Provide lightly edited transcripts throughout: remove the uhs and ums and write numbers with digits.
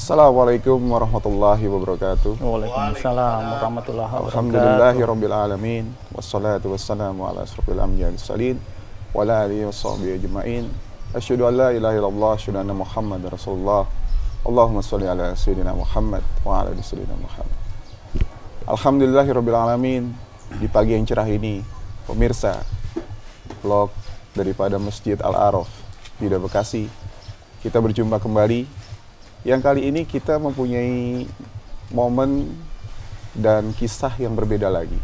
Assalamualaikum warahmatullahi wabarakatuh. Waalaikumsalam warahmatullahi wabarakatuh. Alhamdulillahirabbil alamin wassalatu wassalamu ala asrofil anbiya'i wal mursalin wa ala alihi washabbihi ajmain. Asyhadu an la ilaha illallah, asyhadu anna Muhammadar Rasulullah. Allahumma shalli ala sayyidina Muhammad wa ala ali sayyidina Muhammad. Alhamdulillahirabbil alamin. Di pagi yang cerah ini, pemirsa vlog daripada Masjid Al-Araf di Bekasi, kita berjumpa kembali. Yang kali ini kita mempunyai momen dan kisah yang berbeda lagi.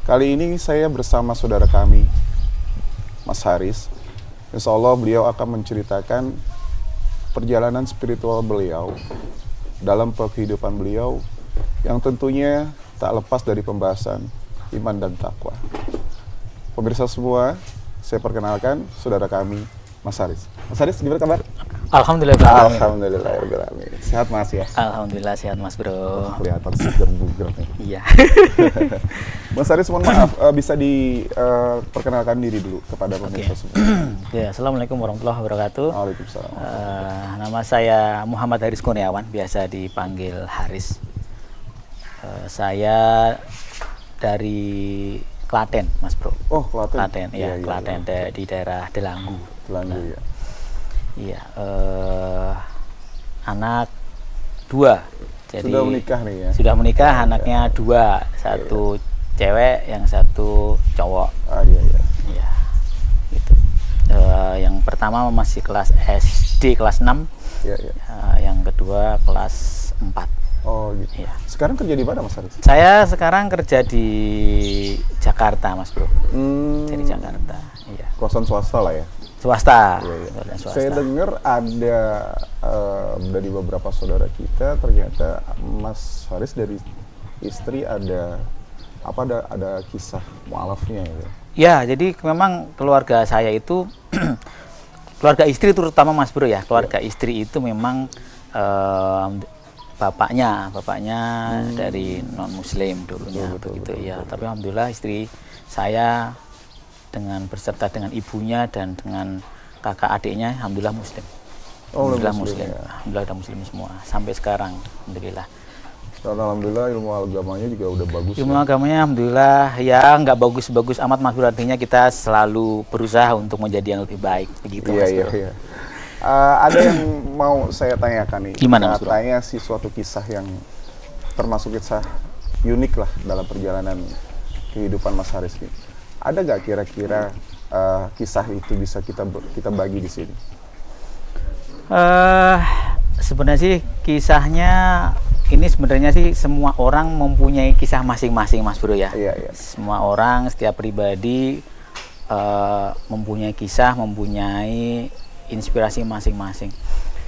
Kali ini saya bersama saudara kami, Mas Haris. Insya Allah beliau akan menceritakan perjalanan spiritual beliau dalam kehidupan beliau yang tentunya tak lepas dari pembahasan iman dan takwa. Pemirsa semua, saya perkenalkan saudara kami, Mas Haris. Mas Haris, gimana kabar? Alhamdulillah. Alhamdulillah. Sehat Mas ya? Alhamdulillah sehat Mas Bro. Kelihatan segar bugar nih. Iya. Mas Haris, mohon maaf, bisa diperkenalkan diri dulu kepada pemirsa semua. Ya, Assalamualaikum warahmatullahi wabarakatuh. Waalaikumsalam. Nama saya Muhammad Haris Kurniawan, biasa dipanggil Haris. Saya dari Klaten, Mas Bro. Oh, Klaten. Klaten, ya, iya, Klaten iya. di daerah Delanggu. Delanggu ya. Iya, anak dua. Jadi Sudah menikah nih ya? Sudah menikah, anaknya dua, satu cewek, yang satu cowok. Iya. Iya, gitu. Yang pertama masih kelas SD kelas 6, Iya. yang kedua kelas 4. Oh gitu. Iya. Sekarang kerja di mana Mas Haris? Saya sekarang kerja di Jakarta, Mas Bro. Di Jakarta. Iya. Kosan swasta lah ya? Swasta. Iya. Swasta. Saya dengar ada dari beberapa saudara kita, ternyata Mas Haris dari istri ada kisah mualafnya ya? Ya, jadi memang keluarga saya itu keluarga istri terutama Mas Bro ya. Keluarga istri itu memang bapaknya dari non muslim dulunya, betul. Ya. Tapi alhamdulillah istri saya berserta dengan ibunya dan dengan kakak adiknya alhamdulillah muslim. Alhamdulillah muslim. Ya. Alhamdulillah udah muslim semua sampai sekarang, alhamdulillah. Dan alhamdulillah ilmu agamanya juga udah bagus. Ilmu agamanya alhamdulillah ya nggak bagus-bagus amat, Mas Bro. Artinya kita selalu berusaha untuk menjadi yang lebih baik begitu, Mas Bro. Iya. Ada yang mau saya tanyakan nih. Gimana, Mas Bro? Katanya sih suatu kisah yang termasuk kisah unik lah dalam perjalanan kehidupan Mas Haris ini. Ada nggak kira-kira kisah itu bisa kita bagi di sini? Sebenarnya sih kisahnya ini sebenarnya sih semua orang mempunyai kisah masing-masing, Mas Bro ya. Iya. Semua orang, setiap pribadi mempunyai kisah, mempunyai inspirasi masing-masing.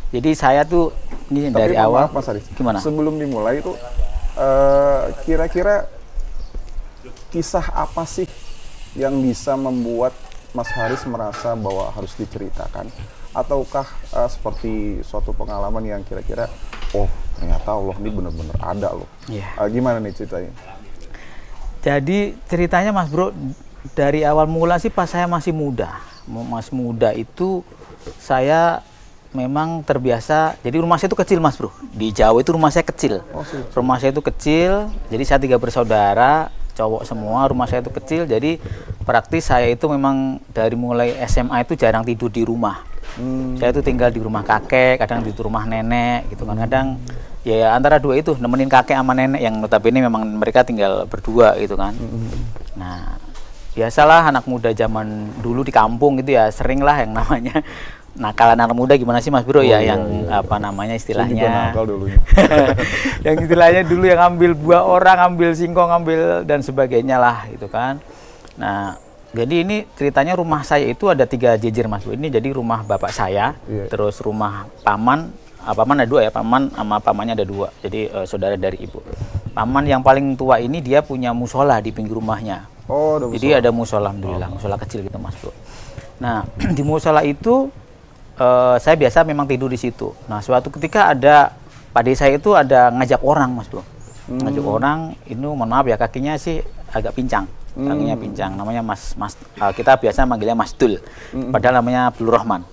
Jadi saya tuh ini Tapi dari awal. Mas Haris, gimana? Sebelum dimulai itu kira-kira kisah apa sih yang bisa membuat Mas Haris merasa bahwa harus diceritakan? Ataukah seperti suatu pengalaman yang kira-kira, oh ternyata Allah ini benar-benar ada loh. Iya. Gimana nih ceritanya? Jadi ceritanya Mas Bro, dari awal mula sih pas saya masih muda. Masih muda itu saya memang terbiasa, jadi rumah saya itu kecil Mas Bro. Di Jawa itu rumah saya kecil. Rumah saya itu kecil, jadi saya 3 bersaudara, cowok semua, rumah saya itu kecil. Jadi praktis saya itu memang dari mulai SMA itu jarang tidur di rumah. Saya itu tinggal di rumah kakek, kadang di rumah nenek gitu kan. Kadang ya antara dua itu, nemenin kakek sama nenek yang notabene memang mereka tinggal berdua gitu kan. Nah, biasalah anak muda zaman dulu di kampung gitu ya, sering lah yang namanya nakal anak muda, gimana sih Mas Bro ya, yang apa namanya istilahnya. Saya juga nakal dulunya. Yang istilahnya dulu yang ambil buah orang, ambil singkong, ambil dan sebagainya lah gitu kan. Nah, jadi ini ceritanya rumah saya itu ada 3 jejer Mas Bro. Ini jadi rumah bapak saya, terus rumah paman ada 2 ya, paman sama pamannya ada 2. Jadi saudara dari ibu. Paman yang paling tua ini dia punya musola di pinggir rumahnya. Oh, ada jadi ada musola, alhamdulillah, musola kecil gitu Mas Bro. Nah, di musola itu saya biasa memang tidur di situ. Nah, suatu ketika ada pade saya itu ada ngajak orang Mas Bro. Ngajak orang, ini mohon maaf ya kakinya sih agak pincang. Kakinya pincang, namanya Mas kita biasa manggilnya Mas Dul, padahal namanya Abdul Rahman.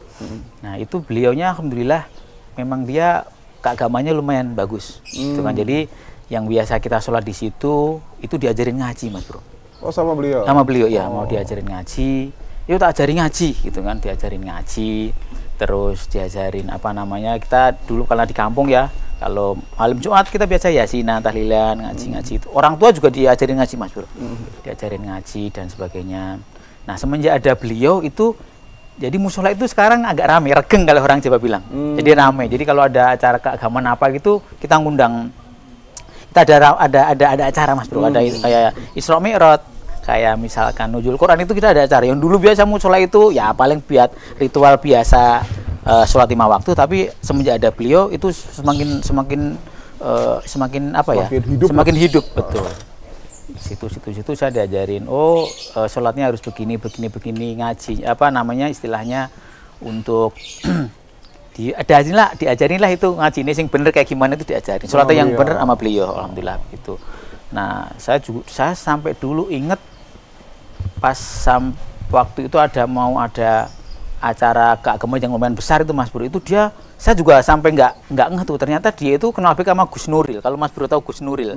Nah itu beliaunya alhamdulillah memang dia keagamanya lumayan bagus, gitu kan. Jadi yang biasa kita sholat di situ itu diajarin ngaji, Mas Bro. Oh, sama beliau? Sama beliau, ya. Mau diajarin ngaji, yuk tak ajarin ngaji, gitu kan. Diajarin ngaji, terus diajarin apa namanya, kita dulu kalau di kampung ya, kalau malam Jumat kita biasa yasinan, tahlilan, ngaji-ngaji itu. Orang tua juga diajarin ngaji, Mas Bro. Diajarin ngaji dan sebagainya. Nah, semenjak ada beliau itu, jadi musola itu sekarang agak rame, regeng kalau orang Jawa bilang. Jadi rame. Jadi kalau ada acara keagamaan apa gitu, kita ngundang. Kita ada acara, Mas Bro. Ada kayak Isra Mi'raj, kayak misalkan Nuzul Quran, itu kita ada acara. Yang dulu biasa musola itu ya paling buat ritual biasa, sholat 5 waktu. Tapi semenjak ada beliau itu semakin apa ya? Semakin hidup, betul. Situ saya diajarin, sholatnya harus begini ngaji, apa namanya istilahnya, untuk diajarin lah itu ngaji ini sing bener kayak gimana itu diajarin. Sholatnya yang bener sama beliau, alhamdulillah gitu. Nah, saya sampai dulu inget pas waktu itu mau ada acara keagamaan yang lumayan besar itu, Mas Bro, itu saya juga sampai nggak ngeh tuh, ternyata dia itu kenal baik sama Gus Nuril. Kalau Mas Bro tahu Gus Nuril,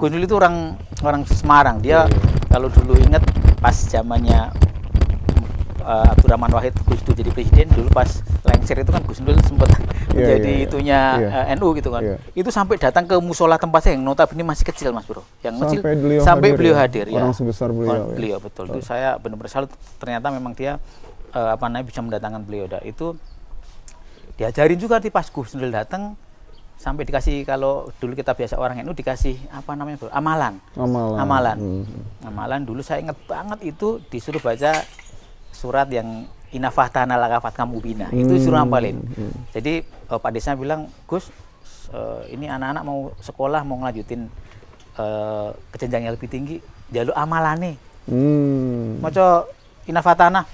Gus Nuril itu orang Semarang. Dia kalau dulu inget pas zamannya Abdurrahman Wahid Gus itu jadi presiden, dulu pas lengser itu kan Gus Nuril sempat menjadi itunya NU gitu kan. Itu sampai datang ke musola tempat saya yang notabene masih kecil, Mas Bro, yang kecil, sampai beliau hadir ya. Orang sebesar beliau. Beliau betul. Itu saya benar-benar salut, ternyata memang dia bisa mendatangkan beliau. Itu diajarin juga di pas Gus Nuril datang, sampai dikasih, kalau dulu kita biasa orang NU dikasih apa namanya, Bro? Amalan. Dulu saya ingat banget itu disuruh baca surat yang Inafahtana laka fatham mubina. Itu suruh hafalin. Jadi Pak Desa bilang, Gus, ini anak-anak mau sekolah, mau ngelanjutin ke jenjang yang lebih tinggi, jalur amalane. Maca Inafahtana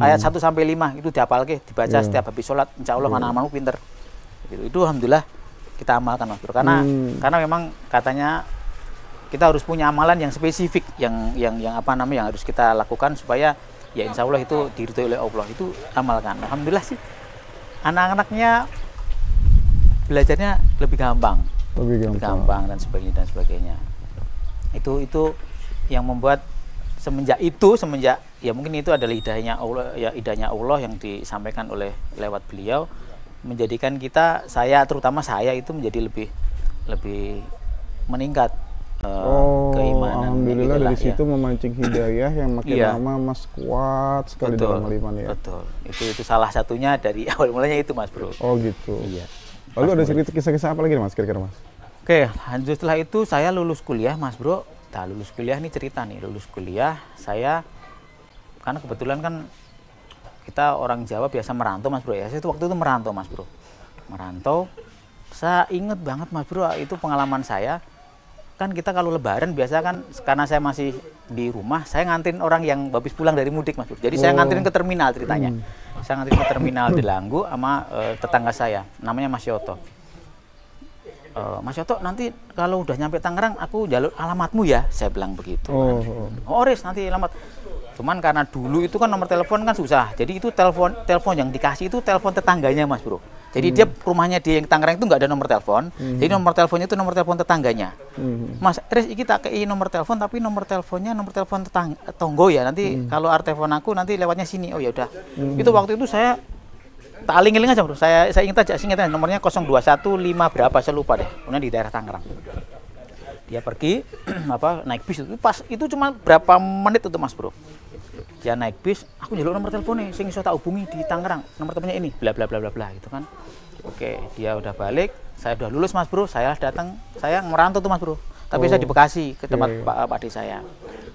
ayat 1 sampai 5 itu dihafalke, dibaca setiap habis sholat, insya Allah anak-anakmu pinter. Gitu. Itu alhamdulillah kita amalkan, Mas Bro. Karena memang katanya kita harus punya amalan yang spesifik, yang apa namanya, yang harus kita lakukan supaya ya insya Allah itu diridhoi oleh Allah. Itu amalkan. Alhamdulillah sih anak-anaknya belajarnya lebih gampang dan sebagainya. Itu yang membuat semenjak ya mungkin itu adalah hidayahnya Allah yang disampaikan lewat beliau, menjadikan terutama saya itu menjadi lebih meningkat keimanan. Alhamdulillah dari situ memancing hidayah yang makin lama Mas kuat sekali dalam iman ya. Betul. Itu salah satunya dari awal mulanya itu, Mas Bro. Oh gitu. Iya. Lalu ada kisah-kisah apa lagi, Mas, kira-kira, Mas? Oke, lanjut setelah itu saya lulus kuliah, Mas Bro. Nah, lulus kuliah ini cerita nih, lulus kuliah saya, karena kebetulan kan kita orang Jawa biasa merantau, Mas Bro ya. Saya waktu itu merantau, Mas Bro. Saya inget banget, Mas Bro, itu pengalaman saya. Kan kita kalau lebaran biasa kan, karena saya masih di rumah, saya nganterin orang yang habis pulang dari mudik, Mas Bro. Jadi saya nganterin ke terminal ceritanya. Saya nganterin ke terminal di Langgu sama tetangga saya, namanya Mas Yoto. Mas Yoto, nanti kalau udah nyampe Tangerang aku jalur alamatmu ya, saya bilang begitu. Res, nanti alamat. Cuman karena dulu itu kan nomor telepon kan susah, jadi itu telepon yang dikasih itu telepon tetangganya, Mas Bro. Jadi rumahnya dia yang Tangerang itu nggak ada nomor telepon, jadi nomor teleponnya itu nomor telepon tetangganya. Mas, Res, iki tak kei nomor telepon, tapi nomor teleponnya nomor telepon tonggo ya, nanti kalau telepon aku nanti lewatnya sini. Oh ya udah. Itu waktu itu saya tak aling-aling aja, Bro. Saya ingat aja, nomornya 0215 berapa, saya lupa deh. Kemudian di daerah Tangerang. Dia pergi naik bis itu cuma berapa menit itu, Mas Bro. Dia naik bis, aku jalur nomor teleponnya, sing iso tak hubungi di Tangerang, nomor teleponnya ini, bla bla bla bla bla gitu kan. Oke, dia udah balik, saya udah lulus, Mas Bro. Saya datang, saya merantau tuh, Mas Bro. Tapi saya di Bekasi ke tempat Pak Ade saya.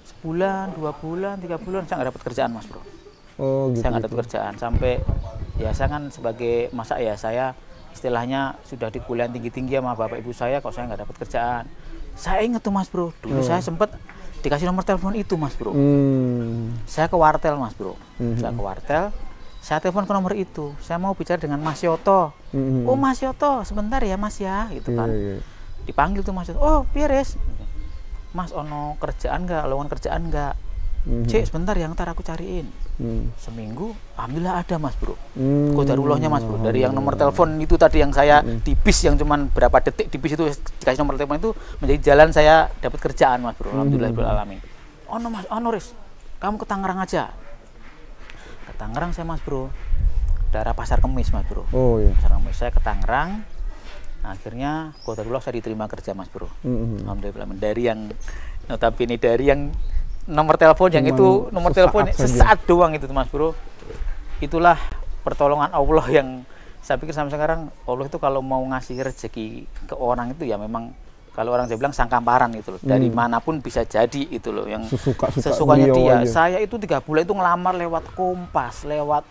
Sebulan, 2 bulan, 3 bulan saya nggak dapat kerjaan, Mas Bro. Gitu. Saya nggak dapat kerjaan sampai ya saya kan sebagai saya istilahnya sudah di kuliah tinggi-tinggi sama bapak ibu saya, kok saya nggak dapat kerjaan. Saya ingat tuh, Mas Bro, dulu saya sempat dikasih nomor telepon itu, Mas Bro. Saya ke wartel, Mas Bro. Saya ke wartel, saya telepon ke nomor itu. Saya mau bicara dengan Mas Yoto. Oh, Mas Yoto, sebentar ya, Mas ya, gitu kan. Dipanggil tuh Mas Yoto. Oh, Pires. Mas, ono kerjaan nggak? Lowongan kerjaan nggak? Cek sebentar yang ntar aku cariin. Seminggu, alhamdulillah ada Mas Bro. Qadarullahnya Mas Bro. Dari yang nomor telepon itu tadi yang saya di bis yang cuman berapa detik di bis itu dikasih nomor telepon itu menjadi jalan saya dapat kerjaan Mas Bro. Alhamdulillahirobbilalamin. Oh no Mas, oh no Riz, kamu ke Tangerang aja. Ke Tangerang saya Mas Bro. Daerah Pasar Kemis Mas Bro. Oh iya. Pasar Kemis saya ke Tangerang. Akhirnya qadarullah saya diterima kerja Mas Bro. Alhamdulillah. Dari yang notabene dari yang nomor telepon yang itu nomor telepon sesaat doang itu Mas Bro. Itulah pertolongan Allah yang saya pikir sampai sekarang Allah itu kalau mau ngasih rezeki ke orang itu ya memang kalau orang Jawa bilang sangkamparan itu loh. Dari manapun bisa jadi itu loh yang sesukanya dia. Aja. Saya itu 3 bulan itu ngelamar lewat Kompas, lewat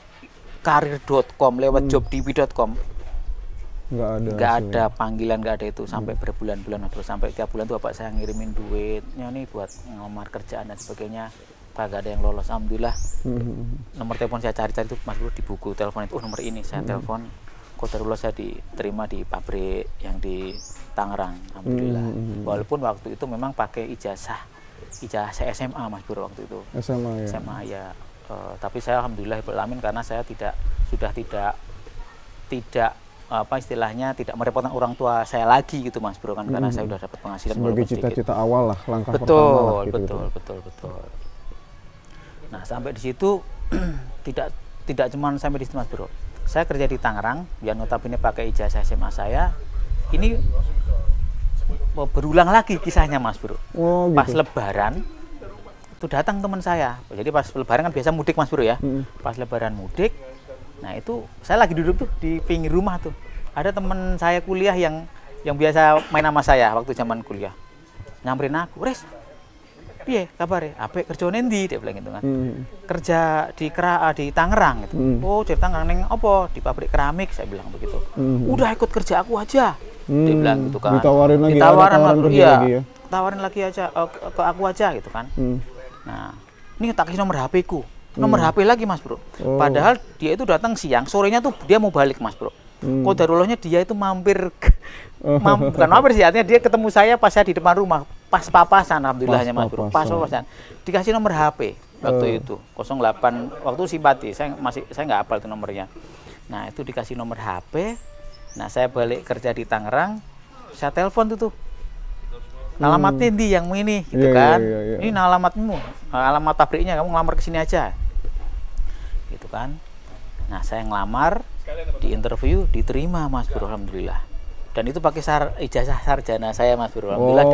karir.com, lewat jobdiwi.com. Nggak ada panggilan, nggak ada itu sampai berbulan-bulan terus sampai tiap bulan tuh bapak saya ngirimin duitnya nih buat ngelamar kerjaan dan sebagainya. Pak gak ada yang lolos, alhamdulillah. Nomor telepon saya cari-cari itu Mas Bro di buku telepon itu, nomor ini saya telepon. Qadarullah saya diterima di pabrik yang di Tangerang, alhamdulillah. Walaupun waktu itu memang pakai ijazah SMA Mas Bro waktu itu. SMA ya. Tapi saya alhamdulillah beralamin karena saya sudah tidak apa istilahnya tidak merepotkan orang tua saya lagi gitu Mas Bro kan karena saya sudah dapat penghasilan sebagai cita-cita awal lah langkah pertama lah, gitu. Betul. Nah sampai di situ tidak cuma sampai di situ Mas Bro, saya kerja di Tangerang yang notabene pakai ijazah SMA saya ini berulang lagi kisahnya Mas Bro. Gitu. Pas Lebaran itu datang teman saya, jadi pas Lebaran kan biasa mudik Mas Bro ya. Pas Lebaran mudik, nah itu saya lagi duduk tuh di pinggir rumah tuh. Ada teman saya kuliah yang biasa main sama saya waktu zaman kuliah. Nyamperin aku, "Riz, piye kabare? Apik kerja nendi?" Dia bilang gitu kan. Kerja di Tangerang gitu. Oh, di Tangerang ning apa? Di pabrik keramik, saya bilang begitu. Udah ikut kerja aku aja. Dia bilang gitu kan. Ditawarin lagi ya. Tawarin lagi aja ke aku aja gitu kan. Nah, ini tak kasih nomor HP ku. Nomor HP lagi Mas Bro. Padahal dia itu datang siang, sorenya tuh dia mau balik Mas Bro. Qadarullahnya dia itu mampir bukan mampir sih, artinya dia ketemu saya pas saya di depan rumah, pas papasan alhamdulillahnya Mas Bro. Pas papasan. Dikasih nomor HP waktu itu 08 waktu simpati. Saya nggak hafal itu nomornya. Nah, itu dikasih nomor HP. Nah, saya balik kerja di Tangerang, saya telepon tuh. Alamatnya di yang ini gitu kan. Ini alamatmu, alamat pabriknya, kamu ngelamar ke sini aja. Gitu kan. Nah, saya ngelamar, di interview diterima Mas Bro, alhamdulillah. Dan itu pakai ijazah sarjana saya Mas Bro, alhamdulillah.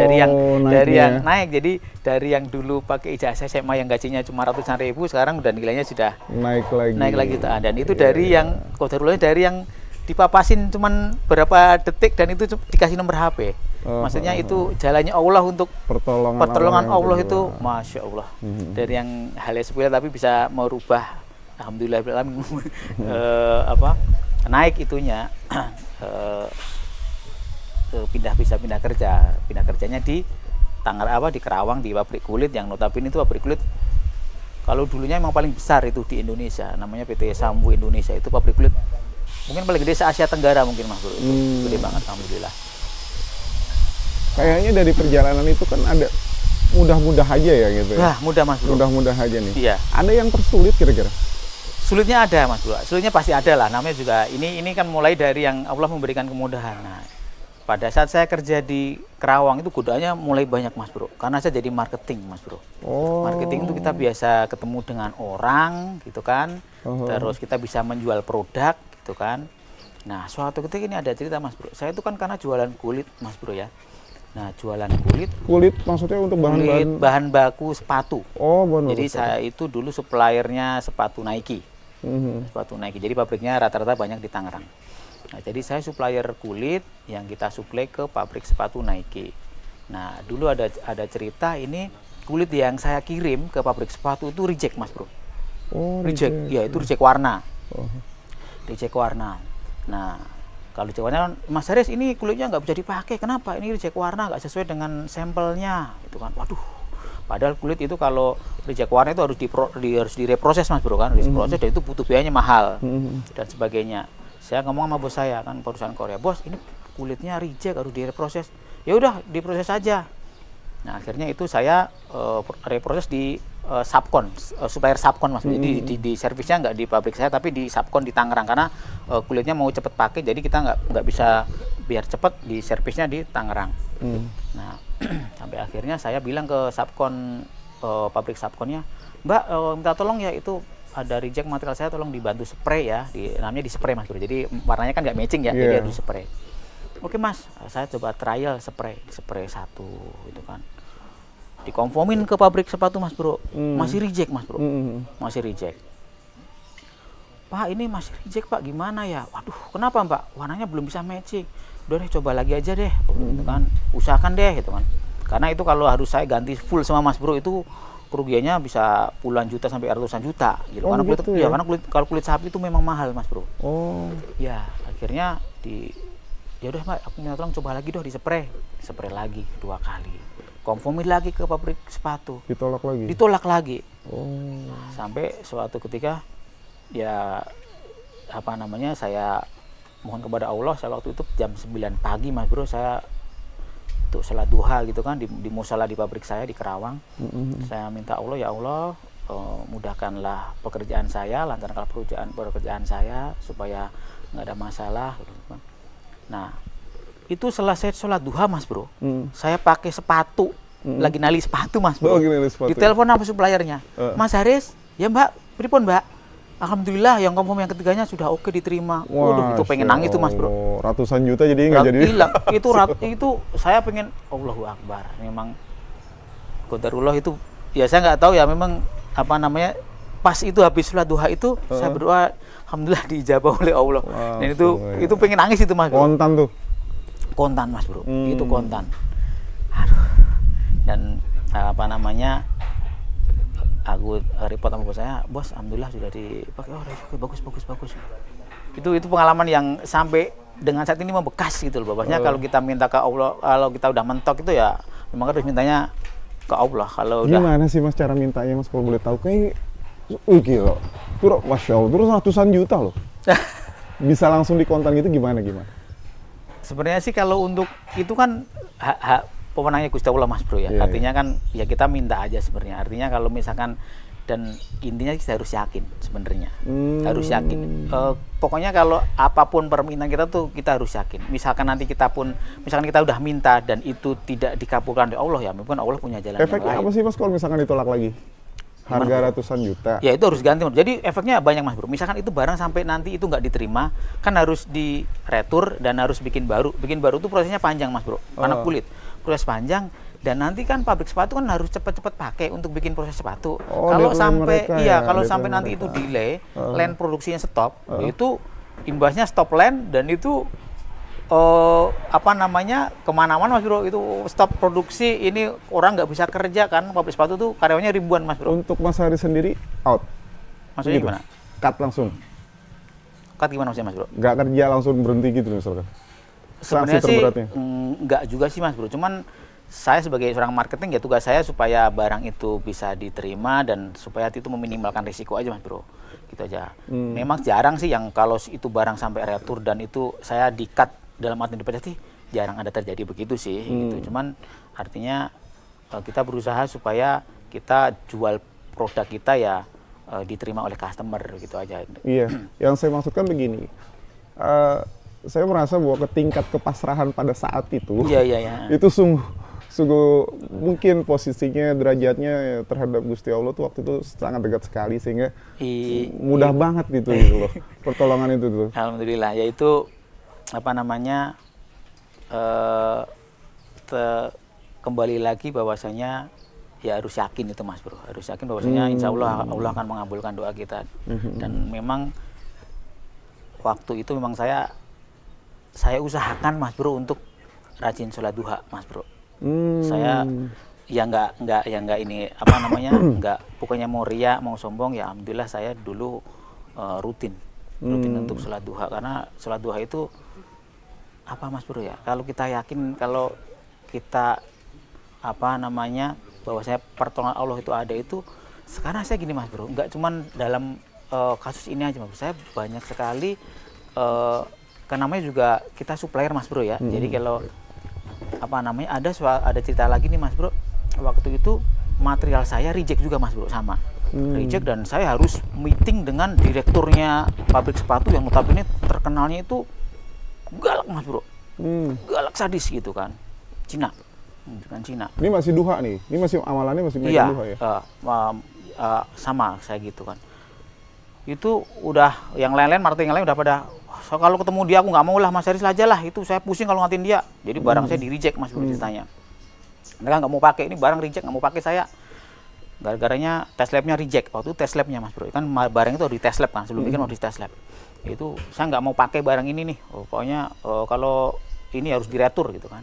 Dari yang naik. Jadi dari yang dulu pakai ijazah SMA yang gajinya cuma ratusan ribu, sekarang udah nilainya sudah naik lagi. Dan itu dari yang qadarullah dari yang dipapasin cuman berapa detik dan itu dikasih nomor HP. Maksudnya itu jalannya Allah untuk pertolongan Allah itu Masya Allah. Dari yang halnya sepele tapi bisa merubah, alhamdulillah naik itunya pindah kerjanya di di Kerawang di pabrik kulit yang notabene itu pabrik kulit kalau dulunya memang paling besar itu di Indonesia, namanya PT Sambu Indonesia. Itu pabrik kulit mungkin paling gede se Asia Tenggara mungkin Mas Bro. Itu gede banget alhamdulillah. Kayaknya dari perjalanan itu kan ada mudah-mudah aja ya gitu ya. Wah, mudah Mas Bro. Mudah-mudah aja nih. Iya. Ada yang tersulit kira-kira? Sulitnya ada Mas Bro. Sulitnya pasti ada lah. Namanya juga ini kan mulai dari yang Allah memberikan kemudahan. Nah, pada saat saya kerja di Kerawang itu godaannya mulai banyak Mas Bro. Karena saya jadi marketing Mas Bro. Marketing itu kita biasa ketemu dengan orang gitu kan. Terus kita bisa menjual produk gitu kan. Nah, suatu ketika ini ada cerita Mas Bro. Saya itu kan karena jualan kulit Mas Bro ya. Nah, jualan kulit maksudnya untuk bahan baku sepatu. Jadi sepatu. saya itu dulu suppliernya sepatu Nike. Sepatu Nike. Jadi pabriknya rata-rata banyak di Tangerang. Nah, jadi saya supplier kulit yang kita suplai ke pabrik sepatu Nike. Nah, dulu ada cerita ini kulit yang saya kirim ke pabrik sepatu itu reject Mas Bro. Reject. Ya, itu reject warna. Reject warna. Nah, kalau jawabannya Mas Haris ini kulitnya nggak bisa dipakai, kenapa? Ini reject warna nggak sesuai dengan sampelnya, itu kan. Waduh, padahal kulit itu kalau reject warna itu harus direproses Mas Bro kan, diproses dan itu butuh biayanya mahal dan sebagainya. Saya ngomong sama bos saya kan, perusahaan Korea, bos ini kulitnya reject harus direproses. Ya udah diproses aja. Nah akhirnya itu saya reproses di subkon, supplier subkon mas. Jadi di servisnya nggak di pabrik saya tapi di subkon di Tangerang karena kulitnya mau cepet pakai, jadi kita nggak bisa biar cepet di servisnya di Tangerang. Nah sampai akhirnya saya bilang ke subkon, pabrik subkonnya, Mbak minta tolong ya itu ada reject material saya, tolong dibantu spray ya, namanya di spray mas bro. Jadi warnanya kan nggak matching ya, jadi harus spray. Oke mas, saya coba trial spray satu gitu kan. Dikonformin ke pabrik sepatu mas bro, masih reject mas bro, masih reject. Pak ini masih reject pak, gimana ya? Waduh kenapa mbak? Warnanya belum bisa matching. Udah deh coba lagi aja deh, gitu kan. Usahakan deh gitu kan. Karena itu kalau harus saya ganti full sama mas bro itu kerugiannya bisa puluhan juta sampai ratusan juta gitu. Karena kulit, ya karena kalau kulit sapi itu memang mahal mas bro. Ya akhirnya ya udah mbak, aku minta tolong coba lagi dong di spray lagi 2 kali. Konformin lagi ke pabrik sepatu. Ditolak lagi. Sampai suatu ketika ya apa namanya saya mohon kepada Allah, saya waktu itu jam 9 pagi mas bro, saya untuk sholat duha gitu kan di musala di pabrik saya di Kerawang. Saya minta Allah, ya Allah mudahkanlah pekerjaan saya, lancarkanlah pekerjaan saya supaya nggak ada masalah gitu kan. Nah itu selesai sholat duha mas bro, saya pakai sepatu, lagi nali sepatu mas bro, ditelepon sama suppliernya, Mas Haris, ya mbak, pripun mbak, alhamdulillah yang konform yang ketiganya sudah oke diterima. Waduh itu pengen nangis tuh mas bro, ratusan juta jadi nggak jadi hilang. Itu saya pengen, Allahu Akbar, memang qadarullah itu ya, saya nggak tahu ya, memang apa namanya pas itu habis sholat duha itu saya berdoa alhamdulillah diijabah oleh Allah. Dan itu pengen nangis itu mas bro. Kontan mas bro, itu kontan. Aduh. Dan apa namanya, aku report sama bos saya, bos alhamdulillah sudah dipakai. Bagus. Itu pengalaman yang sampai dengan saat ini membekas gitu loh. Bahwasanya kalau kita minta ke Allah, kalau kita udah mentok itu ya memang harus mintanya ke Allah. Kalau gimana sih mas cara mintanya mas, kalau boleh tahu? Kayak gila, tuh masya Allah, terus ratusan juta loh. Bisa langsung dikontan gitu, gimana? Sebenarnya sih kalau untuk itu kan hak pemenangnya Gusti Allah mas bro ya. Artinya kan ya kita minta aja sebenarnya. Artinya kalau misalkan, dan intinya kita harus yakin sebenarnya. Harus yakin. Pokoknya kalau apapun permintaan kita tuh kita harus yakin. Misalkan nanti misalkan kita udah minta dan itu tidak dikabulkan oleh Allah, ya mungkin Allah punya jalan efeknya yang lain. Apa sih mas kalau misalkan ditolak lagi? Harga ratusan juta. Ya itu harus ganti. Jadi efeknya banyak mas bro. Misalkan itu barang sampai nanti itu nggak diterima, kan harus di retur dan harus bikin baru. Bikin baru itu prosesnya panjang mas bro. Karena kulit proses panjang, dan nanti kan pabrik sepatu kan harus cepat-cepat pakai untuk bikin proses sepatu. Kalau sampai kalau sampai nanti itu delay, line produksinya stop, itu imbasnya stop line, dan itu apa namanya kemana-mana mas bro, itu stop produksi, ini orang nggak bisa kerja kan, pabrik sepatu tuh karyawannya ribuan mas bro. Untuk Mas Haris sendiri out, maksudnya gitu? Gimana? Cut langsung? Cut gimana maksudnya mas bro? Nggak kerja langsung berhenti gitu misalkan? Sebenarnya sih nggak juga sih mas bro, cuman saya sebagai seorang marketing ya tugas saya supaya barang itu bisa diterima dan supaya itu meminimalkan risiko aja mas bro, gitu aja. Memang jarang sih yang kalau itu barang sampai retur dan itu saya di-cut dalam arti dipecat sih, jarang ada terjadi begitu sih gitu. Cuman artinya kita berusaha supaya kita jual produk kita ya diterima oleh customer gitu aja. Iya, yang saya maksudkan begini, saya merasa bahwa tingkat kepasrahan pada saat itu itu sungguh mungkin posisinya, derajatnya terhadap Gusti Allah tuh waktu itu sangat dekat sekali, sehingga mudah banget gitu loh pertolongan itu tuh. Alhamdulillah, yaitu apa namanya kembali lagi bahwasanya ya harus yakin itu mas bro, harus yakin bahwasanya insya Allah akan mengabulkan doa kita. Dan memang waktu itu memang saya usahakan mas bro untuk rajin sholat duha mas bro. Saya ya nggak ini apa namanya nggak pokoknya mau ria mau sombong, ya alhamdulillah saya dulu rutin untuk sholat duha, karena sholat duha itu apa mas bro ya, kalau kita yakin, kalau kita apa namanya bahwa saya pertolongan Allah itu ada, itu sekarang saya gini mas bro, nggak cuman dalam kasus ini aja mas bro, saya banyak sekali kan namanya juga kita supplier mas bro ya. Jadi kalau apa namanya ada cerita lagi nih mas bro, waktu itu material saya reject juga Mas Bro, sama. Reject, dan saya harus meeting dengan direkturnya pabrik sepatu yang notabene terkenalnya itu galak Mas Bro. Galak sadis gitu kan. Cina. Bukan Cina. Ini masih duha nih. Ini masih amalannya masih iya, duha ya. Sama saya gitu kan. Itu udah yang lain-lain marketing yang lain udah pada kalau ketemu dia aku nggak mau lah Mas Haris aja lah, itu saya pusing kalau ngatin dia. Jadi barang saya di reject Mas Bro ceritanya. Mereka nggak mau pakai, ini barang reject, nggak mau pakai saya. Gara-garanya tes labnya reject. Waktu tes labnya Mas Bro, kan barang itu harus di tes lab kan, sebelum bikin harus di tes lab. Itu saya nggak mau pakai barang ini nih. Pokoknya kalau ini harus diretur gitu kan.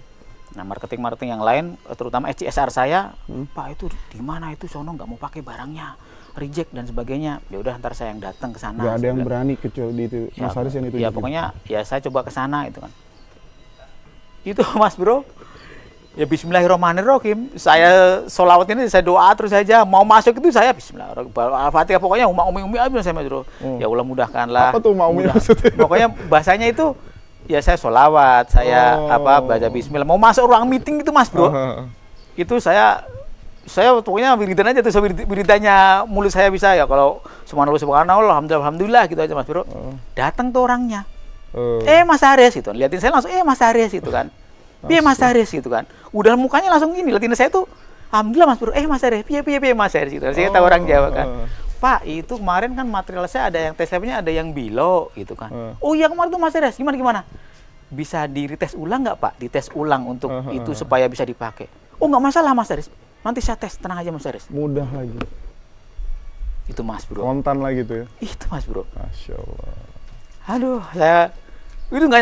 Nah, marketing yang lain, terutama HCSR saya, Pak itu di mana itu sono nggak mau pakai barangnya, reject dan sebagainya. Ya udah ntar saya yang datang ke sana. Nggak ada yang berani kecuali di itu Mas Haris yang itu. Ya pokoknya ya saya coba ke sana itu kan. Itu Mas Bro. Ya Bismillahirrahmanirrahim. Saya sholawat ini saya doa terus saja. Mau masuk itu saya Bismillahirrahmanirrahim. Al-Fatihah pokoknya umi abis saya Mas Bro. Ya Allah mudahkanlah. Apa tuh umi maksudnya? Pokoknya bahasanya itu ya saya sholawat, saya baca Bismillah. Mau masuk ruang meeting itu Mas Bro. Itu saya pokoknya wiridan aja tuh, wiridannya mulut saya bisa ya. Kalau subhanallah, alhamdulillah gitu aja Mas Bro. Datang tuh orangnya. Mas Haris gitu. Liatin saya langsung Mas Haris gitu kan. Piye Mas Haris gitu kan. Udah mukanya langsung gini, liatin saya tuh alhamdulillah Mas Bro. Mas Haris, piye Mas Haris gitu. Saya tahu orang Jawa kan. Pak, itu kemarin kan material saya ada yang tes labnya ada yang bilo gitu kan. Oh iya kemarin tuh Mas Haris, gimana? Bisa di-retest ulang nggak Pak? Dites ulang untuk itu supaya bisa dipakai. Oh nggak masalah Mas Haris. Nanti saya tes, tenang aja Mas Haris. Mudah lagi. Itu Mas Bro. Kontan lagi tuh ya. Itu Mas Bro. Masya Allah. Aduh, saya itu nggak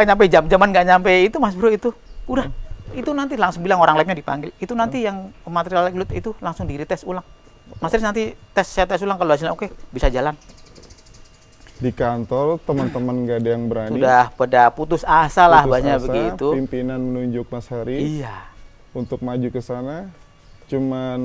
nyampe jam-jaman nggak nyampe itu Mas Bro itu. Udah. Itu nanti langsung bilang orang labnya dipanggil. Itu nanti yang material itu langsung di-retest ulang. Mas Haris nanti saya tes ulang, kalau hasilnya oke, bisa jalan. Di kantor teman-teman nggak ada yang berani. Sudah pada putus asa lah banyak begitu. Pimpinan menunjuk Mas Haris. Iya. Untuk maju ke sana, cuman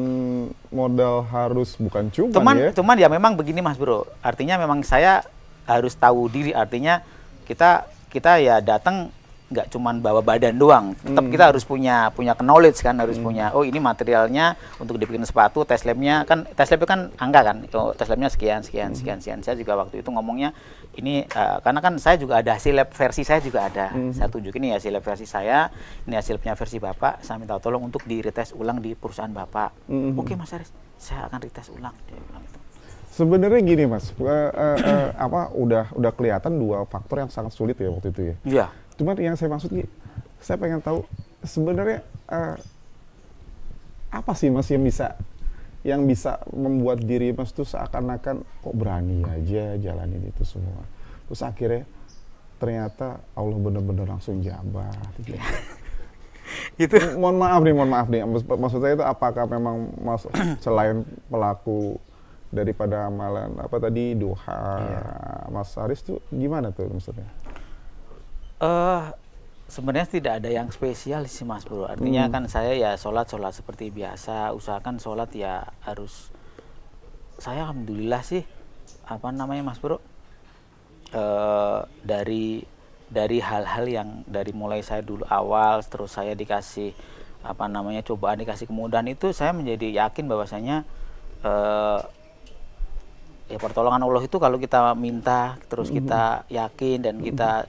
modal harus bukan ya. Cuman ya memang begini Mas Bro. Artinya memang saya harus tahu diri. Artinya kita ya datang nggak cuman bawa badan doang, tetap kita harus punya knowledge kan, harus punya ini materialnya untuk dibikin sepatu, tes labnya kan, tes lab itu kan angka kan, tes labnya sekian. Saya juga waktu itu ngomongnya ini karena kan saya juga ada hasil lab versi saya juga ada, saya tunjukin ini hasil lab versi saya, ini hasilnya versi Bapak, saya minta tolong untuk di retest ulang di perusahaan Bapak. Oke Mas Haris, saya akan retest ulang. Dia bilang itu. Sebenarnya gini Mas, udah kelihatan dua faktor yang sangat sulit ya waktu itu ya. Iya. Cuman yang saya maksud saya pengen tahu sebenarnya apa sih Mas yang bisa membuat diri Mas tuh seakan-akan kok berani aja jalanin itu semua. Terus akhirnya ternyata Allah benar-benar langsung jabat. Gitu. Gitu. Mohon maaf nih. Maksud saya itu apakah memang selain pelaku daripada amalan apa tadi duha, Mas Haris tuh gimana tuh maksudnya? Sebenarnya tidak ada yang spesial sih Mas Bro. Artinya kan saya ya sholat seperti biasa. Usahakan sholat ya harus. Saya alhamdulillah sih Mas Bro. Dari hal-hal yang dari mulai saya dulu awal, terus saya dikasih cobaan, dikasih kemudahan, itu saya menjadi yakin bahwasanya ya pertolongan Allah itu kalau kita minta terus kita yakin dan kita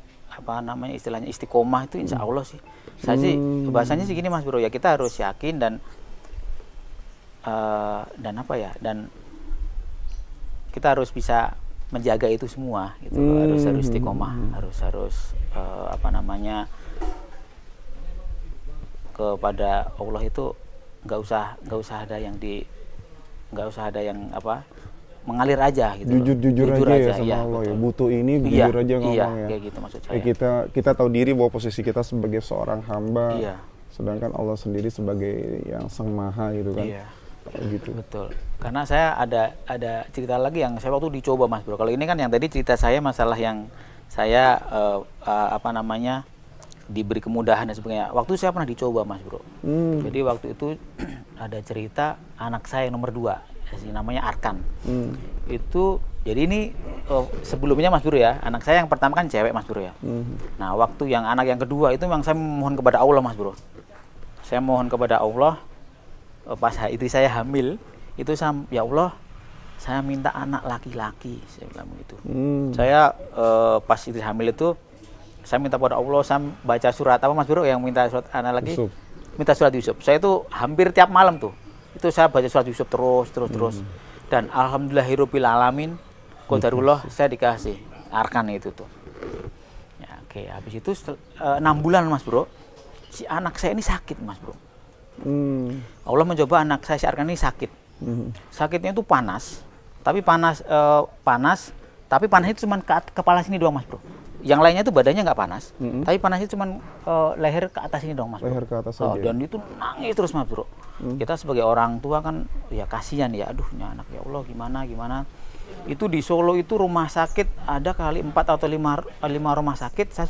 istilahnya istiqomah itu insya Allah sih. Saya sih bahasanya sih gini Mas Bro, ya kita harus yakin dan kita harus bisa menjaga itu semua gitu. Harus istiqomah, harus kepada Allah itu nggak usah ada yang mengalir aja gitu. Jujur aja ya sama Allah ya. Butuh ini jujur aja ngomong ya. Kayak gitu maksud saya. Kita tahu diri bahwa posisi kita sebagai seorang hamba. Iya. Sedangkan Allah sendiri sebagai yang Sang Maha gitu kan. Iya. Gitu. Betul. Karena saya ada cerita lagi yang saya waktu dicoba Mas Bro. Kalau ini kan yang tadi cerita saya masalah yang saya diberi kemudahan dan sebagainya. Waktu saya pernah dicoba Mas Bro. Jadi waktu itu ada cerita anak saya yang nomor 2. Namanya Arkan. Itu jadi ini sebelumnya Mas Bro ya, anak saya yang pertama kan cewek Mas Bro ya. Nah waktu yang anak yang kedua itu memang saya mohon kepada Allah Mas Bro. Saya mohon kepada Allah pas istri saya hamil itu ya Allah, saya minta anak laki-laki, saya bilang begitu. Saya pas istri hamil itu saya minta pada Allah, saya baca surat apa Mas Bro yang minta surat anak lagi? Yusuf. Minta surat Yusuf. Saya itu hampir tiap malam tuh. Itu saya baca surat Yusuf terus. Dan alhamdulillahirabbil alamin, qadarullah saya dikasih Arkan itu tuh. Ya, oke, habis itu 6 bulan Mas Bro, si anak saya ini sakit Mas Bro. Allah mencoba anak saya si Arkan ini sakit. Sakitnya itu panas. Tapi panas itu cuma ke kepala sini doang Mas Bro. Yang lainnya itu badannya nggak panas, tapi panasnya cuma leher ke atas ini doang Mas Bro. Leher ke atas saja. Dan itu nangis terus Mas Bro. Kita sebagai orang tua kan ya kasihan ya, aduh ini anak ya Allah gimana. Itu di Solo itu rumah sakit ada kali 4 atau 5 rumah sakit, saya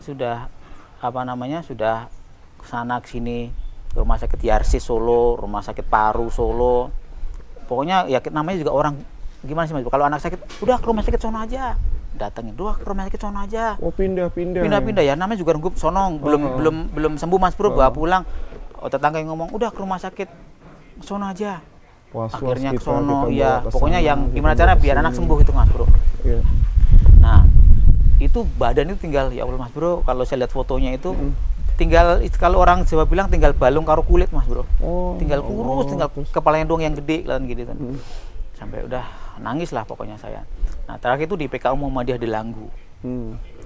sudah apa namanya, sudah kesana kesini, rumah sakit Yarsi Solo, rumah sakit Paru Solo, pokoknya ya namanya juga orang gimana sih Mas, kalau anak sakit udah ke rumah sakit sono aja, datengin doang ke rumah sakit sono aja, pindah-pindah ya, namanya juga renggup sono, belum sembuh Mas Bro, bawa pulang, tetangga yang ngomong udah ke rumah sakit sono aja, akhirnya ke sono, ya pokoknya yang gimana cara biar anak sembuh itu Mas Bro. Nah itu badan itu tinggal ya Allah Mas Bro, kalau saya lihat fotonya itu tinggal, kalau orang Jawa bilang tinggal balung karo kulit Mas Bro, tinggal kurus, tinggal kepalanya doang yang gede kan gitu kan. Sampai udah nangis lah pokoknya saya. Nah terakhir itu di PKU Muhammadiyah di Langgu.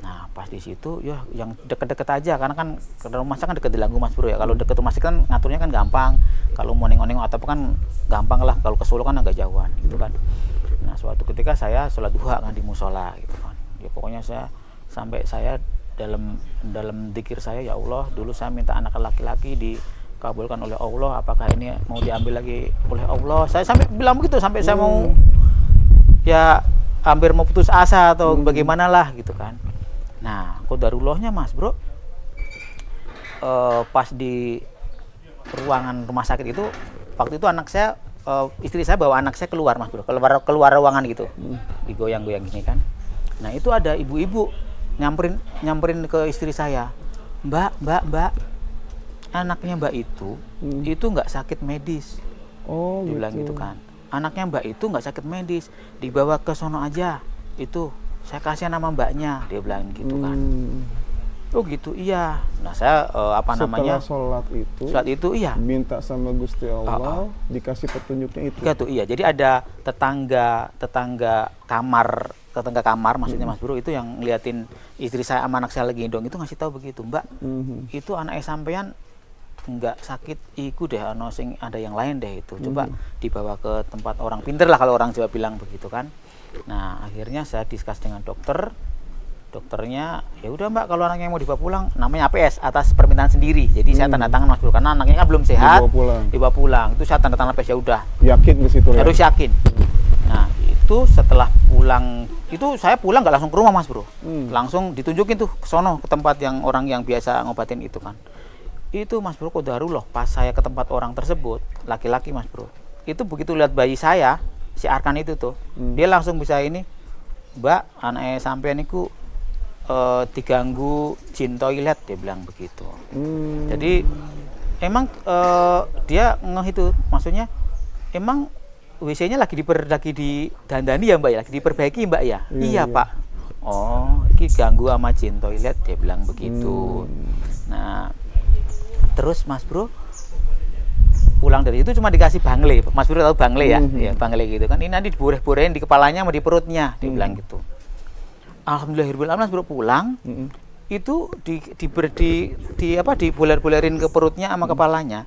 Nah pas di situ ya yang deket-deket aja, karena kan rumah sakit kan deket di Langgu Mas Bro ya. Kalau deket rumah sakit kan ngaturnya kan gampang, kalau mau nengok-nengok atau kan gampang lah, kalau ke Solo kan agak jauhan gitu kan. Nah suatu ketika saya sholat duha kan di musola gitu kan, ya pokoknya saya dalam dzikir saya, ya Allah dulu saya minta anak laki-laki dikabulkan oleh Allah, apakah ini mau diambil lagi oleh Allah. Saya sampai bilang begitu, sampai saya mau ya hampir mau putus asa atau bagaimana lah gitu kan. Nah qadarullahnya Mas Bro, pas di ruangan rumah sakit itu, waktu itu anak saya, istri saya bawa anak saya keluar Mas Bro, keluar ruangan gitu, digoyang-goyang gini kan. Nah itu ada ibu-ibu nyamperin ke istri saya, Mbak, anaknya Mbak itu nggak sakit medis. Dia bilang gitu kan, anaknya Mbak itu nggak sakit medis, dibawa ke sono aja, itu saya kasih nama Mbaknya, dia bilang gitu kan. Oh gitu, iya. Nah saya setelah sholat itu iya, minta sama Gusti Allah dikasih petunjuknya itu. Iya, jadi ada tetangga kamar maksudnya Mas Bro, itu yang ngeliatin istri saya sama anak saya lagi gendong, itu ngasih tahu begitu, Mbak, itu anaknya sampean nggak sakit iku deh, ada yang lain deh itu, coba dibawa ke tempat orang pinter lah, kalau orang Jawa bilang begitu kan. Nah akhirnya saya diskus dengan dokternya, ya udah Mbak, kalau anaknya mau dibawa pulang, namanya APS, atas permintaan sendiri, jadi saya tanda tangan Mas Bro, karena anaknya kan belum sehat, dibawa pulang, itu saya tanda tangan APS, ya udah yakin di situ, harus yakin. Nah itu setelah pulang, itu saya pulang nggak langsung ke rumah Mas Bro, langsung ditunjukin tuh ke sono, ke tempat yang orang yang biasa ngobatin itu kan. Itu Mas Bro, qadarullah, pas saya ke tempat orang tersebut, laki-laki Mas Bro, itu begitu lihat bayi saya, si Arkan itu tuh, dia langsung bisa ini, Mbak, anaknya sampean itu diganggu jin toilet, dia bilang begitu. Jadi emang dia ngeh itu, maksudnya emang WC-nya lagi didandani ya Mbak ya, lagi diperbaiki Mbak ya? Iya Pak. Oh, ini ganggu sama jin toilet, dia bilang begitu. Nah terus Mas Bro pulang dari itu cuma dikasih bangle, Mas Bro tahu bangle ya? Ya bangle gitu kan, ini nanti diboreh-borehin di kepalanya sama di perutnya, dia bilang gitu. Alhamdulillahirobbilalamin Mas Bro pulang, itu diboler-bolerin ke perutnya sama kepalanya.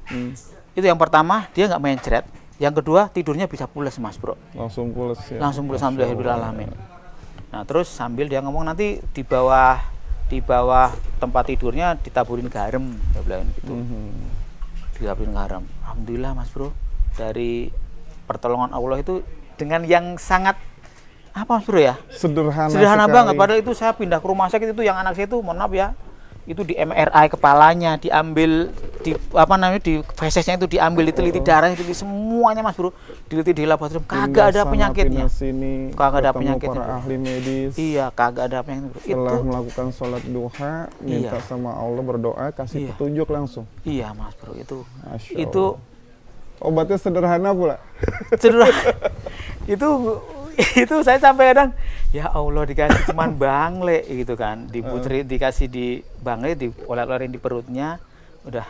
Itu yang pertama dia nggak mencret, yang kedua tidurnya bisa pules Mas Bro. Langsung pules ya. Langsung pules, alhamdulillahirobbilalamin. Nah terus sambil dia ngomong nanti di bawah tempat tidurnya ditaburin garam, dia bilang gitu. Ditaburin garam. Alhamdulillah Mas Bro, dari pertolongan Allah itu dengan yang sangat apa Mas Bro ya? Sederhana banget. Padahal itu saya pindah ke rumah sakit itu, yang anak saya itu mohon maaf ya, itu di MRI kepalanya, diambil di apa namanya di fesesnya itu diambil, diteliti darahnya, diteliti semuanya Mas Bro, diteliti di laboratorium, kagak ada penyakitnya. Kagak ada penyakitnya. Para ahli medis. Iya, kagak ada penyakit Bro. Setelah Itu melakukan sholat duha, minta sama Allah, berdoa, kasih petunjuk langsung. iya Mas Bro, itu Masya itu Allah. Obatnya sederhana pula. itu saya sampai kadang ya Allah dikasih cuman bangle gitu kan, diputri dikasih di bangle, diolet-oletin di perutnya, udah.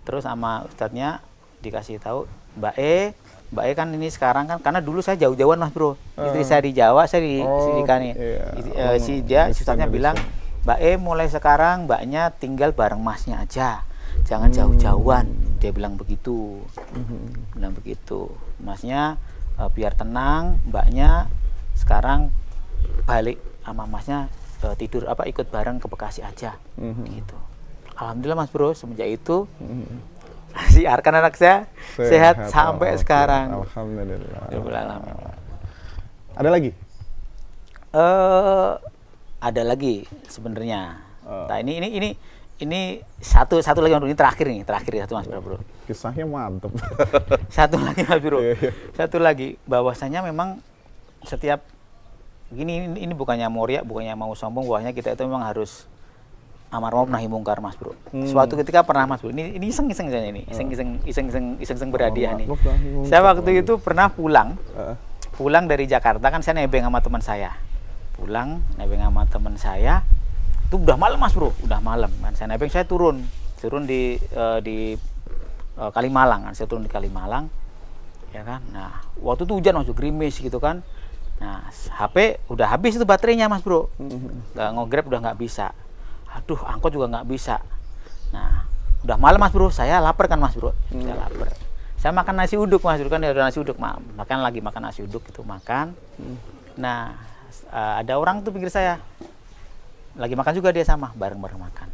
Terus sama ustadznya dikasih tahu, Mbak E kan ini sekarang kan, karena dulu saya jauh-jauhan Mas Bro, istri saya di Jawa, saya di Sirikani. Si ustadznya bilang, Mbak E mulai sekarang Mbaknya tinggal bareng Masnya aja, jangan jauh-jauhan. Dia bilang begitu, Masnya biar tenang, Mbaknya sekarang balik sama Masnya tidur ikut bareng ke Bekasi aja, gitu. Alhamdulillah Mas Bro, semenjak itu si Arkan anak saya sehat sampai sekarang. Alhamdulillah. Ada lagi? Ada lagi sebenarnya. Nah ini satu lagi ini terakhir satu Mas Bro. Kisahnya mantap. Satu lagi Mas Bro. Satu lagi, bahwasanya memang setiap ini bukannya mau riak, bukannya mau sombong, bahwasanya kita itu memang harus amar ma'ruf nahi mungkar Mas Bro. Suatu ketika pernah Mas Bro, ini iseng-iseng saja ini, iseng-iseng berhadiah nih. Saya waktu itu pernah pulang dari Jakarta, kan saya nebeng sama teman saya. Itu udah malam Mas Bro, udah malam kan. Saya nebeng, saya turun di Kalimalang kan, saya turun di Kalimalang, ya kan. Nah, waktu itu hujan Mas Bro, gerimis gitu kan. Nah, HP udah habis itu baterainya Mas Bro, nggak nge-grab, udah nggak bisa. Aduh, angkot juga nggak bisa. Nah, udah malam Mas Bro, saya lapar kan Mas Bro, saya lapar. Saya makan nasi uduk Mas Bro, kan ada nasi uduk, makan nasi uduk itu makan. Nah, ada orang tuh pinggir saya, lagi makan juga dia sama, bareng-bareng makan.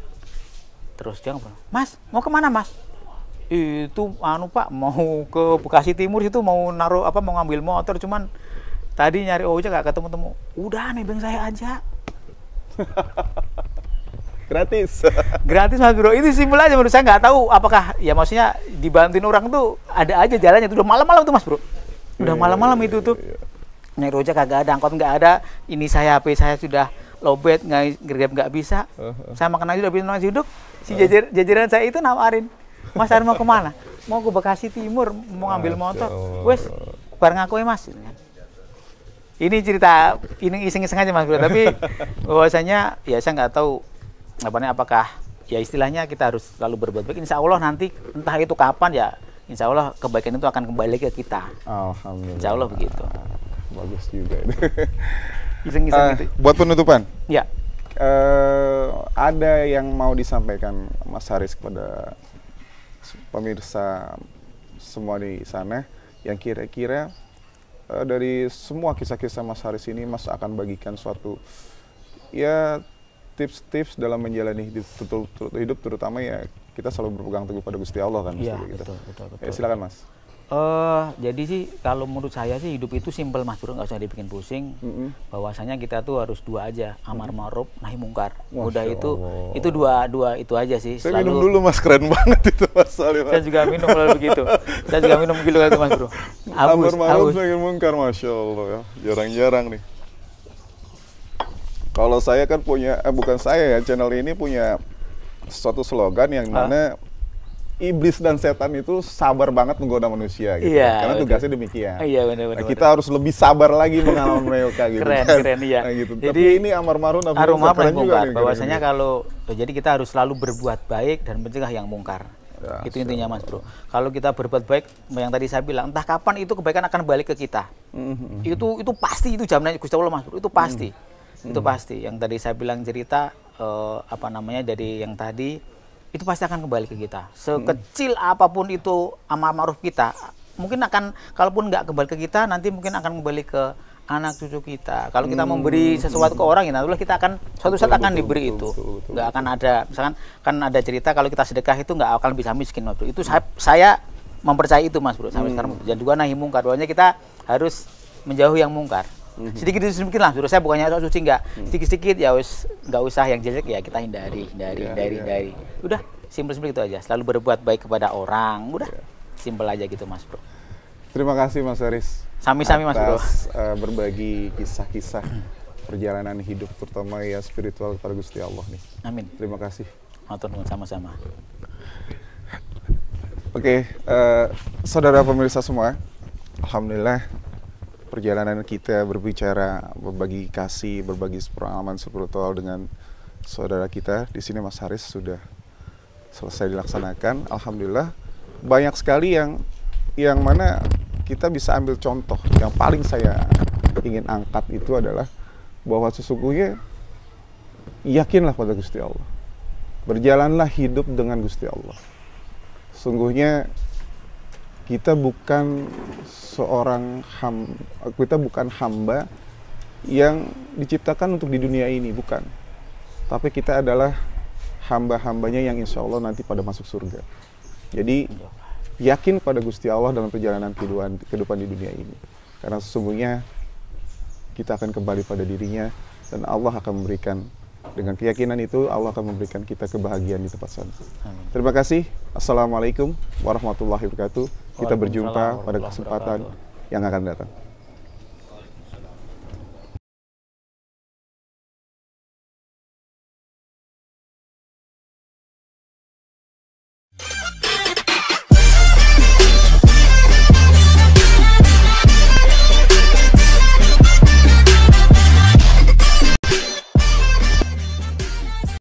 Terus dia ngobrol, Mas, mau kemana Mas? Itu Pak, mau ke Bekasi Timur itu, mau mau ngambil motor, cuman tadi nyari ojek gak ketemu-temu. Udah nebeng saya aja. Gratis. Gratis Mas Bro, itu simpel aja menurut saya. Nggak tahu apakah ya maksudnya dibantuin orang tuh ada aja jalannya. Itu udah malam-malam tuh Mas Bro, udah malam-malam itu tuh. Nyari ojek kagak ada, angkot nggak ada, ini HP saya sudah lowbat, nggak bisa. Saya makan aja udah bikin nasi uduk, si jajaran saya itu nawarin, Mas Ari mau kemana? Mau ke Bekasi Timur, mau ngambil motor. Wes, bareng aku ya Mas. Ini cerita, ini iseng-iseng aja Mas Bro, tapi bahwasanya ya saya nggak tahu apakah ya istilahnya kita harus selalu berbuat baik. Insya Allah nanti entah itu kapan ya, insya Allah kebaikan itu akan kembali ke kita. Alhamdulillah. Insya Allah begitu. Bagus juga. Iseng-iseng gitu. Buat penutupan, ya. Ada yang mau disampaikan Mas Haris kepada pemirsa semua di sana yang kira-kira dari semua kisah-kisah Mas Haris ini, Mas akan bagikan suatu ya tips-tips dalam menjalani hidup, terutama ya kita selalu berpegang teguh pada Gusti Allah kan. Iya, gitu. betul. Silakan Mas. Jadi sih kalau menurut saya sih hidup itu simpel Mas Bro, nggak usah dibikin pusing. Bahwasanya kita tuh harus dua aja, amar ma'ruf nahi mungkar. Udah itu dua itu aja sih. Saya minum dulu Mas, keren banget itu Mas. Saya juga minum kalau begitu. Saya juga minum gitu Mas Bro. Amar ma'ruf nahi mungkar, Masya Allah ya. Jarang-jarang nih. Kalau saya kan punya, bukan saya ya, channel ini punya suatu slogan yang mana iblis dan setan itu sabar banget menggoda manusia gitu. Iya, karena tugasnya demikian. Iya, benar. Kita harus lebih sabar lagi mengalahin mereka gitu. Keren iya. Nah, gitu. Jadi tapi ini amar ma'ruf nahi mungkar. Bahwasanya kalau jadi kita harus selalu berbuat baik dan mencegah yang mungkar. Ya, itu intinya Mas Bro. Kalau kita berbuat baik, yang tadi saya bilang, entah kapan itu kebaikan akan balik ke kita. Itu pasti, itu jaminannya Gusti Allah Mas Bro. Itu pasti. Itu pasti. Yang tadi saya bilang cerita dari yang tadi, itu pasti akan kembali ke kita. Sekecil apapun itu amar ma'ruf kita, mungkin akan, kalaupun nggak kembali ke kita, nanti mungkin akan kembali ke anak cucu kita. Kalau kita memberi sesuatu ke orang, ya kita akan suatu saat akan diberi itu. Nggak akan ada, misalkan kan ada cerita kalau kita sedekah itu nggak akan bisa miskin Mas Bro. Itu saya mempercayai itu Mas Bro sampai sekarang. Dan juga nahi mungkar, bahwasanya kita harus menjauhi yang mungkar. Sedikit demi sedikit lah. Menurut saya bukannya sok suci enggak. Sedikit-sedikit ya wis enggak usah yang jelek ya kita hindari. Udah, simpel-simpel gitu aja. Selalu berbuat baik kepada orang. Udah. Simpel aja gitu Mas Bro. Terima kasih Mas Haris. Sami-sami Mas Bro. Atas berbagi kisah-kisah perjalanan hidup terutama ya spiritual kepada Gusti Allah nih. Amin. Terima kasih. Matur nuwun sama-sama. Oke, saudara pemirsa semua, alhamdulillah perjalanan kita berbicara, berbagi kasih, berbagi pengalaman spiritual dengan saudara kita di sini Mas Haris sudah selesai dilaksanakan. Alhamdulillah banyak sekali yang mana kita bisa ambil contoh. Yang paling saya ingin angkat itu adalah bahwa sesungguhnya yakinlah pada Gusti Allah, berjalanlah hidup dengan Gusti Allah. Sungguhnya kita bukan hamba yang diciptakan untuk di dunia ini, bukan. Tapi kita adalah hamba-hambanya yang insya Allah nanti pada masuk surga. Jadi yakin pada Gusti Allah dalam perjalanan kehidupan di dunia ini. Karena sesungguhnya kita akan kembali pada dirinya dan Allah akan memberikan, dengan keyakinan itu Allah akan memberikan kita kebahagiaan di tempat sana. Amin. Terima kasih. Assalamualaikum warahmatullahi wabarakatuh. Kita berjumpa pada kesempatan yang akan datang.